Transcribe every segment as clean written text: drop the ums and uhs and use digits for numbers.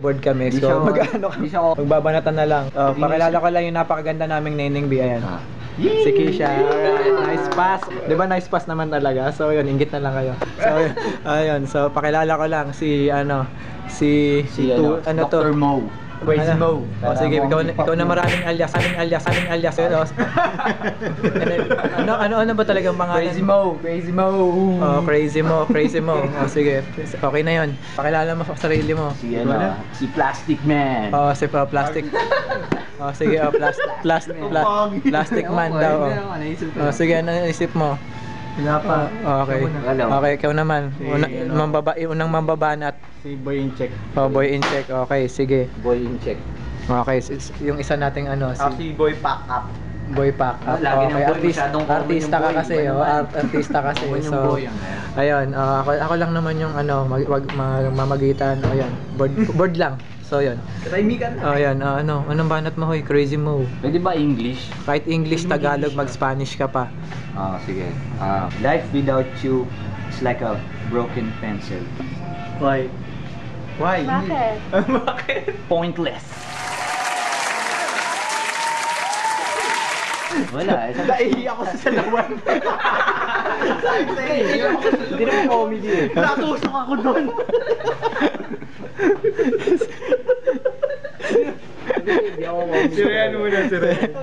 board kami, so magbabanatan na lang. Pakilala ko lang yung napakaganda naming Neneng B, ayan. Si Kisha, alright, nice pass. Di ba nice pass naman talaga? So yun, inggit na lang kayo. So ayun, so pakilala ko lang si Dr. Mo. Crazy Mo. Oh, sige, ikaw na maraming alias, aming alias yun. Ano ba talagang pangalan? Crazy Mo. Oh, Crazy Mo. Oh, sige. Okay na 'yon. Pakilala mo sa sarili mo. Si Plastic Man. Oh, si Plastic. Oh, sige, Plastic Man daw. Oh, sige, ano naisip mo? Pinapa. Okay. Okay, ikaw naman. Unang mambabanat. Si Boy in Check. Oh, Boy in Check. Okay, sige. Boy in Check. Okay, yung isa nating Si Boy Pack Up. Boy Pack Up. Okay, artista ka kasi, artista kasi. So, ayun, ako lang naman yung mamagitan. Ayun, board lang. So, yun. Katahimikan. Ayun, anong banat mo, hoy? Crazy Mo. Pwede ba English? Kahit English, Tagalog, mag-Spanish ka pa. Sige. Life without you is like a broken pencil. Why? Bakit? Bakit? Pointless. Wala. Naihi ako sa salawan. Hindi naman comedy eh. Natusok ako doon. Sirayan muna, sirayan.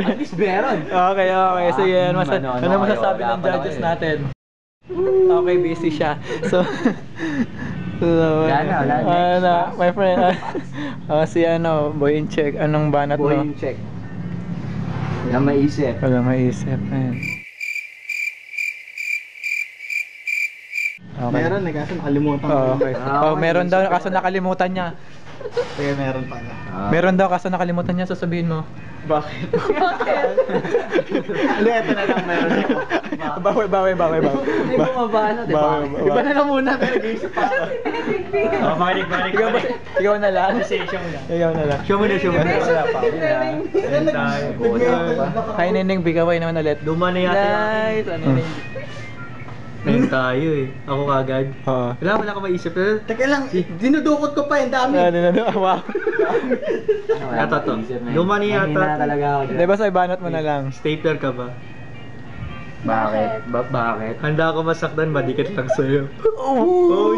At least meron. Okay. Sige, ano masasabi ng judges natin? Okay, busy siya. So, wala. My friend. Si Boy in Check. Anong banat mo? Boy in Check. Walang maisip. Ayan. Okay. Meron eh, kaso nakalimutan ko. Okay. Meron daw kaso nakalimutan niya. Sige, meron pala. Meron daw kaso nakalimutan niya, sasabihin mo. Bakit? Hindi, ito na lang meron ako. Bawi. Hindi bumabano, di ba? Iba na lang muna, pero nag-iisip pa ako. Balik. Ikaw na lang. Ikaw na lang. Show mo na. Hi, Neneng, bigaway naman ulit. Luma na yata Nice! Neneng. Ngayon tayo eh. Ako kagad. Oo. Wala ako maisip. Teka lang, dinudukot ko pa yung dami. Wow. Ito to. Luma na yata. Mahina talaga ako dyan. Di ba sa ibanat mo na lang? Stapler ka ba? Bakit? Bakit? Handa ako masaktan, badikit lang sa'yo. Oh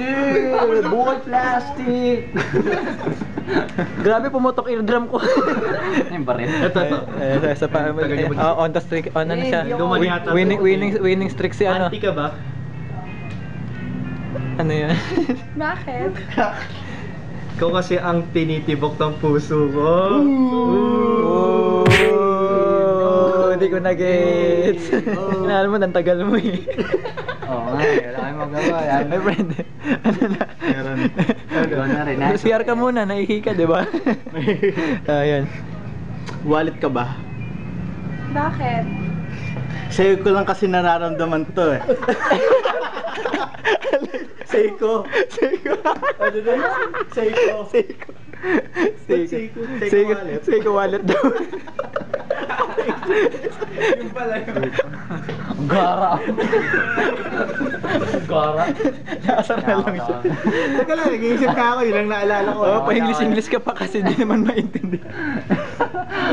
Yeah! Buhay plastic! Grabe, pumutok eardrum ko. Yung baril. Ito. Sa on the streak, na siya. Winning streak si Anti ka ba? Ano yan? Bakit? Ikaw kasi ang tinitibok ng puso ko. Hindi ko na-gets. Inaal mo, nantagal mo eh. Oo nga, wala kayong magawa. My friend, ano na? Ikaw na rin. CR ka muna, naihi ka, di ba? Ayan. Wallet ka ba? Bakit? Sa'yo ko lang kasi nararamdaman to eh. Seiko. Seiko wallet daw. Yung pala yun. Gara. Nakasar na lang siya. Teka lang, nag-iisip ka ako, yun lang naalala ko. Oo, pa-English ka pa kasi hindi naman maintindihan.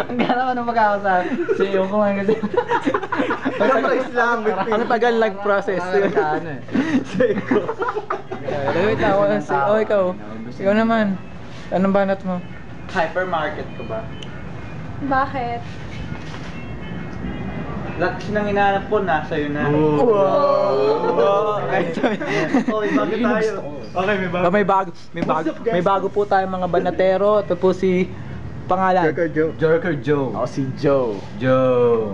Ang gara ko nung magkakasabi. Siyo ko nga kasi. Surprise lang. Ang tagal nag-process. Seiko. Wait lang, ikaw. Ikaw naman. Anong banat mo? Hypermarket ka ba? Bakit? Lahat nang hinahanap ko, nasa yun na. Wow! Okay, bakit tayo? Okay, May bago po tayong mga banatero. Ito po si pangalan. Jerker Joe. Ako si Joe.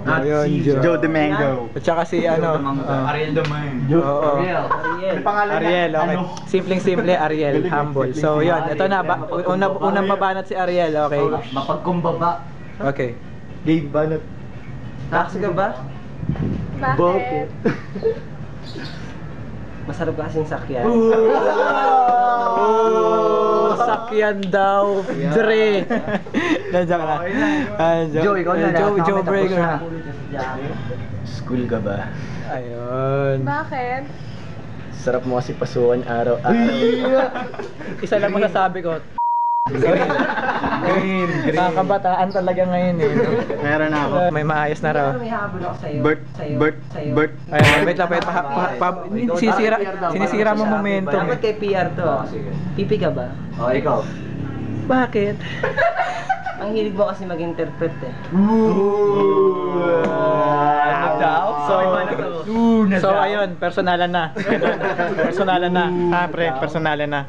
At Ayun, si Joe. Joe Domingo. At saka si Ariel Domingo. Oo. Ariel. Ariel, okay. Simpleng-simple, Ariel, humble. So, yun. Ito na. Unang mabanat si Ariel, okay. Mapagkumbaba. Okay. Gabe Banat. Tax ka ba? Bakit? Masarap kasing sakyan. Sakyan daw. Dre. Joke lang. Joe, ikaw na. Joe Breaker. School ka ba? Ayun. Bakit? Sarap mo kasi pasukan araw-araw. Isa lang masasabi ko. Green. Kabataan talaga ngayon eh. No? Meron na ako. May maayos na raw. May habol ako sa'yo. Bert. Ayun, wait lang, sinisira mo momentum Dapat eh. kay PR to. Pipi ka ba? Oh, ikaw. Bakit? Ang hilig mo kasi mag-interpret eh. Ano daw? So ayun, personalan na. Personalan na. Ha, pre, personalan na.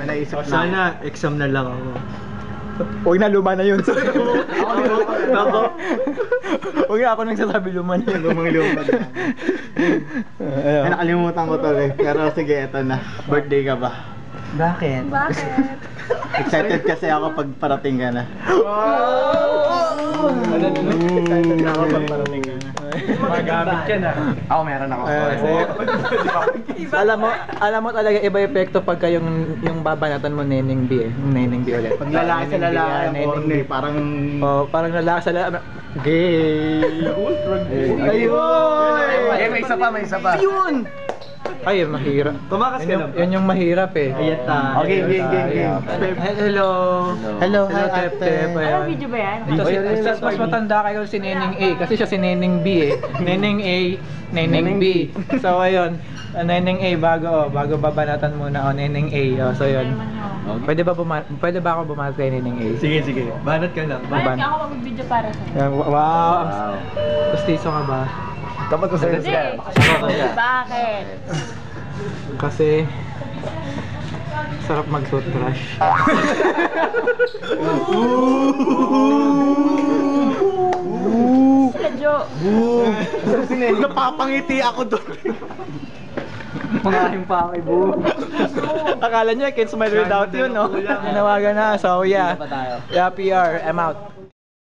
May naisip na. Sana, exam na lang ako. Huwag na, luma na yun. Ako. Huwag na, ako nang sasabi luma na yun. Lumang-lumang na. Ay, nakalimutan ko to eh. Pero sige, eto na. Birthday ka ba? Bakit? Bakit? Excited kasi ako pag parating ka na. Excited na ako pag parating ka na. Magamit ka na. Ako, meron ako. Alam mo talaga iba yung epekto pagka yung babanatan mo Neneng B eh. Yung Neneng B ulit. Pag lalaki sa lalaki, Neneng B. parang... Oh, parang lalaki sa lalaki. Gay! Ayun! Eh, may isa pa. Yun! Ay, mahirap. Tumakas ka na ba? Yun yung mahirap eh. Ayat na. Okay, game. Hello. Hello, hi, Tep ate. Tep. Ano video ba yan? Mas matanda kayo si Neneng A kasi siya si Neneng B eh. Neneng A, Neneng B. So ayun, Neneng A bago babanatan muna ako Neneng A. So yun. Pwede ba ako bumanat kay Neneng A? Sige. Banat ka lang. Bakit ka ako mag-video para sa'yo? Wow, gustiso ka ba? Dapat ko sa'yo. Hindi. Bakit? Kasi sarap mag-suit crush. Sila Jo. Napapangiti ako doon. Pangahin pa ako, Ibo. Akala niya I can smile without you, no? Nanawagan na. So yeah. Pa tayo. Yeah, PR. I'm out.